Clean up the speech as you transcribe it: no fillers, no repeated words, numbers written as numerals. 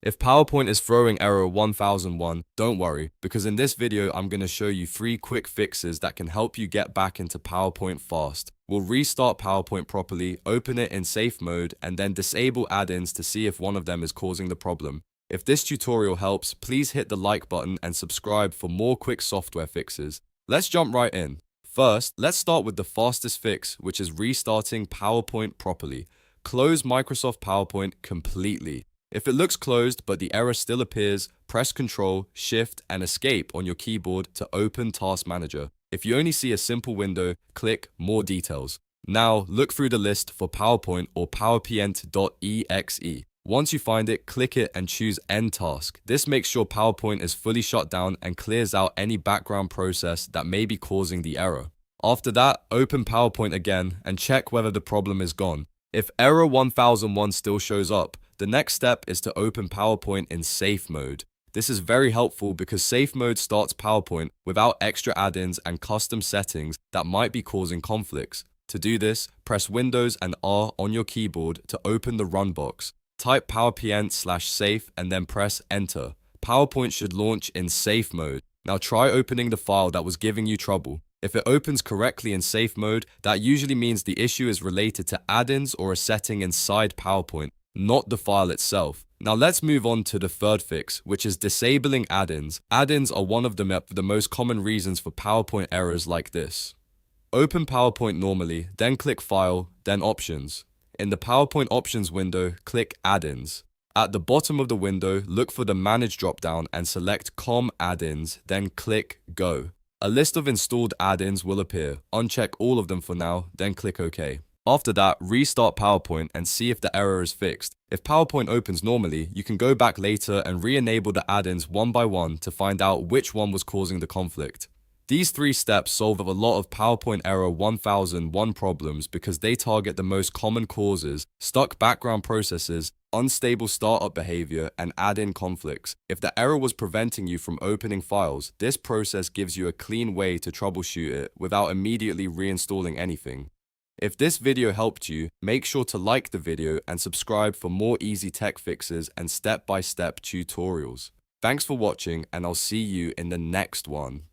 If PowerPoint is throwing error 1001, don't worry, because in this video I'm going to show you 3 quick fixes that can help you get back into PowerPoint fast. We'll restart PowerPoint properly, open it in safe mode, and then disable add-ins to see if one of them is causing the problem. If this tutorial helps, please hit the like button and subscribe for more quick software fixes. Let's jump right in. First, let's start with the fastest fix, which is restarting PowerPoint properly. Close Microsoft PowerPoint completely. If it looks closed but the error still appears, press Ctrl, Shift, and Escape on your keyboard to open Task Manager. If you only see a simple window, click More Details. Now, look through the list for PowerPoint or PowerPoint.exe. Once you find it, click it and choose End Task. This makes sure PowerPoint is fully shut down and clears out any background process that may be causing the error. After that, open PowerPoint again and check whether the problem is gone. If error 1001 still shows up, the next step is to open PowerPoint in safe mode. This is very helpful because safe mode starts PowerPoint without extra add-ins and custom settings that might be causing conflicts. To do this, press Windows and R on your keyboard to open the Run box. Type PowerPoint/safe and then press Enter. PowerPoint should launch in safe mode. Now try opening the file that was giving you trouble. If it opens correctly in safe mode, that usually means the issue is related to add-ins or a setting inside PowerPoint, not the file itself. Now let's move on to the third fix, which is disabling add-ins. Add-ins are one of the most common reasons for PowerPoint errors like this. Open PowerPoint normally, then click File, then Options. In the PowerPoint Options window, click Add-ins. At the bottom of the window, look for the Manage dropdown and select COM add-ins, then click Go. A list of installed add-ins will appear. Uncheck all of them for now, then click OK. After that, restart PowerPoint and see if the error is fixed. If PowerPoint opens normally, you can go back later and re-enable the add-ins one by one to find out which one was causing the conflict. These 3 steps solve a lot of PowerPoint error 1001 problems because they target the most common causes: stuck background processes, unstable startup behavior, and add-in conflicts. If the error was preventing you from opening files, this process gives you a clean way to troubleshoot it without immediately reinstalling anything. If this video helped you, make sure to like the video and subscribe for more easy tech fixes and step-by-step tutorials. Thanks for watching, and I'll see you in the next one.